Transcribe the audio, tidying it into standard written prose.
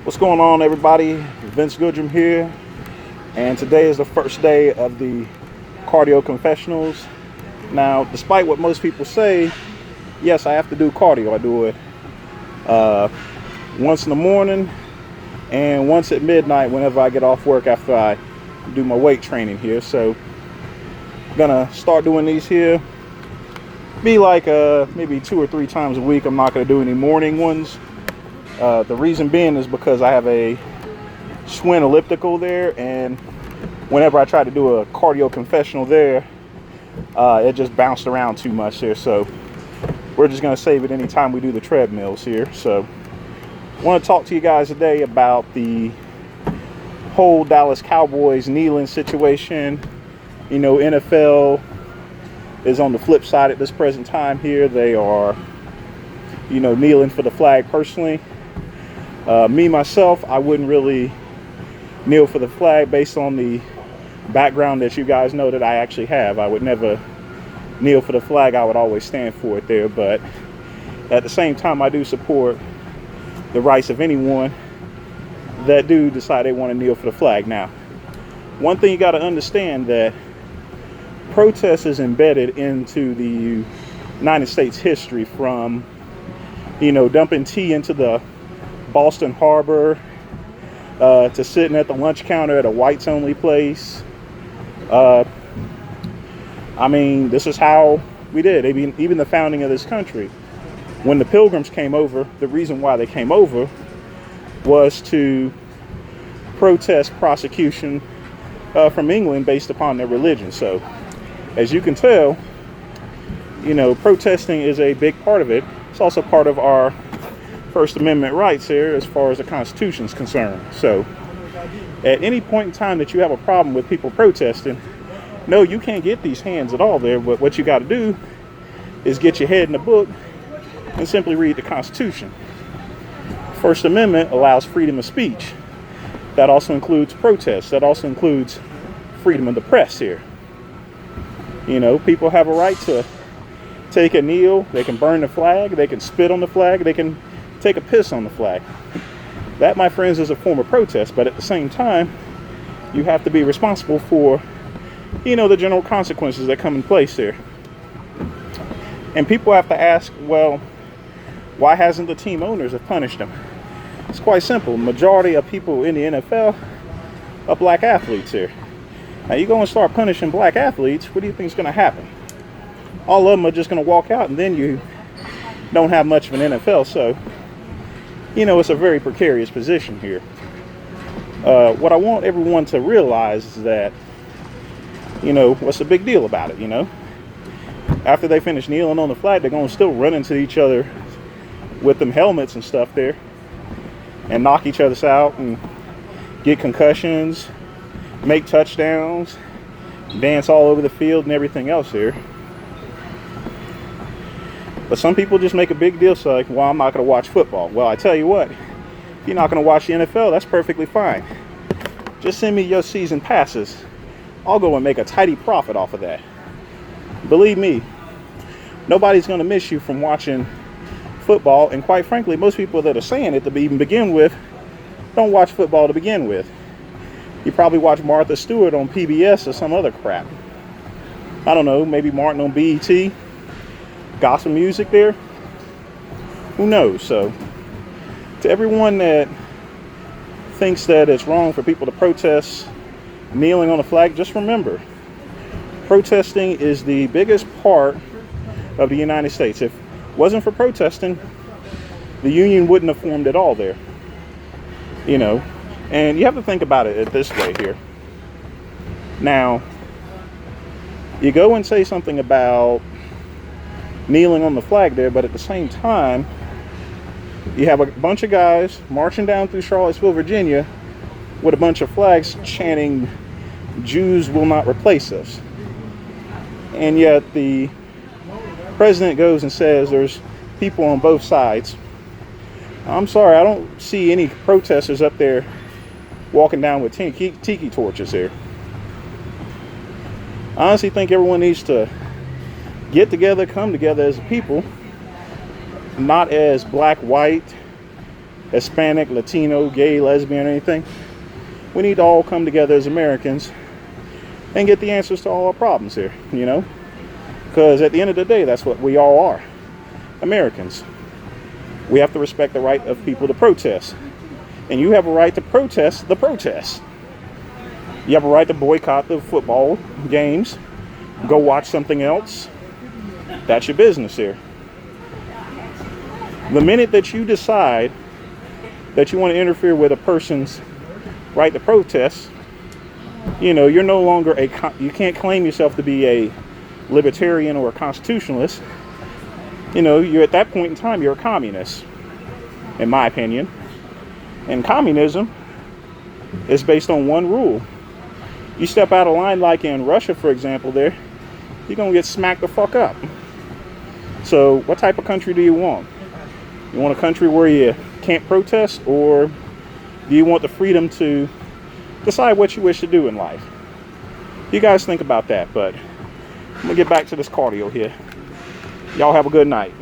What's going on, everybody? Vince Goodrum here, and today is the first day of the cardio confessionals. Now, despite what most people say, yes, I have to do cardio. I do it once in the morning and once at midnight whenever I get off work after I do my weight training here. So I'm gonna start doing these here. Be like maybe 2 or 3 times a week. I'm not gonna do any morning ones. The reason being is because I have a Schwinn elliptical there, and whenever I try to do a cardio confessional there, it just bounced around too much there. So we're just going to save it anytime we do the treadmills here. So I want to talk to you guys today about the whole Dallas Cowboys kneeling situation. You know, NFL is on the flip side at this present time here. They are, you know, kneeling for the flag personally. Me, myself, I wouldn't really kneel for the flag based on the background that you guys know that I actually have. I would never kneel for the flag. I would always stand for it there. But at the same time, I do support the rights of anyone that do decide they want to kneel for the flag. Now, one thing you got to understand, that protest is embedded into the United States history, from, you know, dumping tea into the Boston Harbor, to sitting at the lunch counter at a whites only place. I mean, this is how we did. Even the founding of this country, when the Pilgrims came over, the reason why they came over was to protest prosecution from England based upon their religion. So as you can tell, you know, protesting is a big part of it. It's also part of our First Amendment rights here as far as the Constitution is concerned. So at any point in time that you have a problem with people protesting, no, you can't get these hands at all there. But what you got to do is get your head in the book and simply read the Constitution. First Amendment allows freedom of speech. That also includes protests. That also includes freedom of the press here. You know, people have a right to take a kneel. They can burn the flag. They can spit on the flag. They can take a piss on the flag. That, my friends, is a form of protest. But at the same time, you have to be responsible for, you know, the general consequences that come in place there. And people have to ask, well, why hasn't the team owners have punished them? It's quite simple. Majority of people in the NFL are black athletes here. Now you go and start punishing black athletes, what do you think is going to happen? All of them are just going to walk out, and then you don't have much of an NFL. So, you know, it's a very precarious position here. What I want everyone to realize is that, you know, what's the big deal about it, you know? After they finish kneeling on the flag, they're going to still run into each other with them helmets and stuff there and knock each other out and get concussions, make touchdowns, dance all over the field and everything else here. But some people just make a big deal, so like, well, I'm not going to watch football. Well, I tell you what, if you're not going to watch the NFL, that's perfectly fine. Just send me your season passes. I'll go and make a tidy profit off of that. Believe me, nobody's going to miss you from watching football. And quite frankly, most people that are saying it to even begin with don't watch football to begin with. You probably watch Martha Stewart on PBS or some other crap. I don't know, maybe Martin on BET. Gospel music there. Who knows? So to everyone that thinks that it's wrong for people to protest kneeling on a flag, just remember, protesting is the biggest part of the United States. If it wasn't for protesting, the Union wouldn't have formed at all there. You know, and you have to think about it this way here. Now, you go and say something about kneeling on the flag there, but at the same time, you have a bunch of guys marching down through Charlottesville, Virginia, with a bunch of flags chanting, "Jews will not replace us." And yet the president goes and says there's people on both sides. I'm sorry, I don't see any protesters up there walking down with tiki torches here. I honestly think everyone needs to get together, come together as a people, not as black, white, Hispanic, Latino, gay, lesbian, or anything. We need to all come together as Americans and get the answers to all our problems here, you know? Because at the end of the day, that's what we all are, Americans. We have to respect the right of people to protest. And you have a right to protest the protest. You have a right to boycott the football games. Go watch something else. That's your business here. The minute that you decide that you want to interfere with a person's right to protest, you know, you're no longer you can't claim yourself to be a libertarian or a constitutionalist. You know, you're at that point in time, you're a communist, in my opinion. And communism is based on one rule. You step out of line, like in Russia, for example, there, you're going to get smacked the fuck up. So what type of country do you want? You want a country where you can't protest, or do you want the freedom to decide what you wish to do in life? You guys think about that, but I'm going to get back to this cardio here. Y'all have a good night.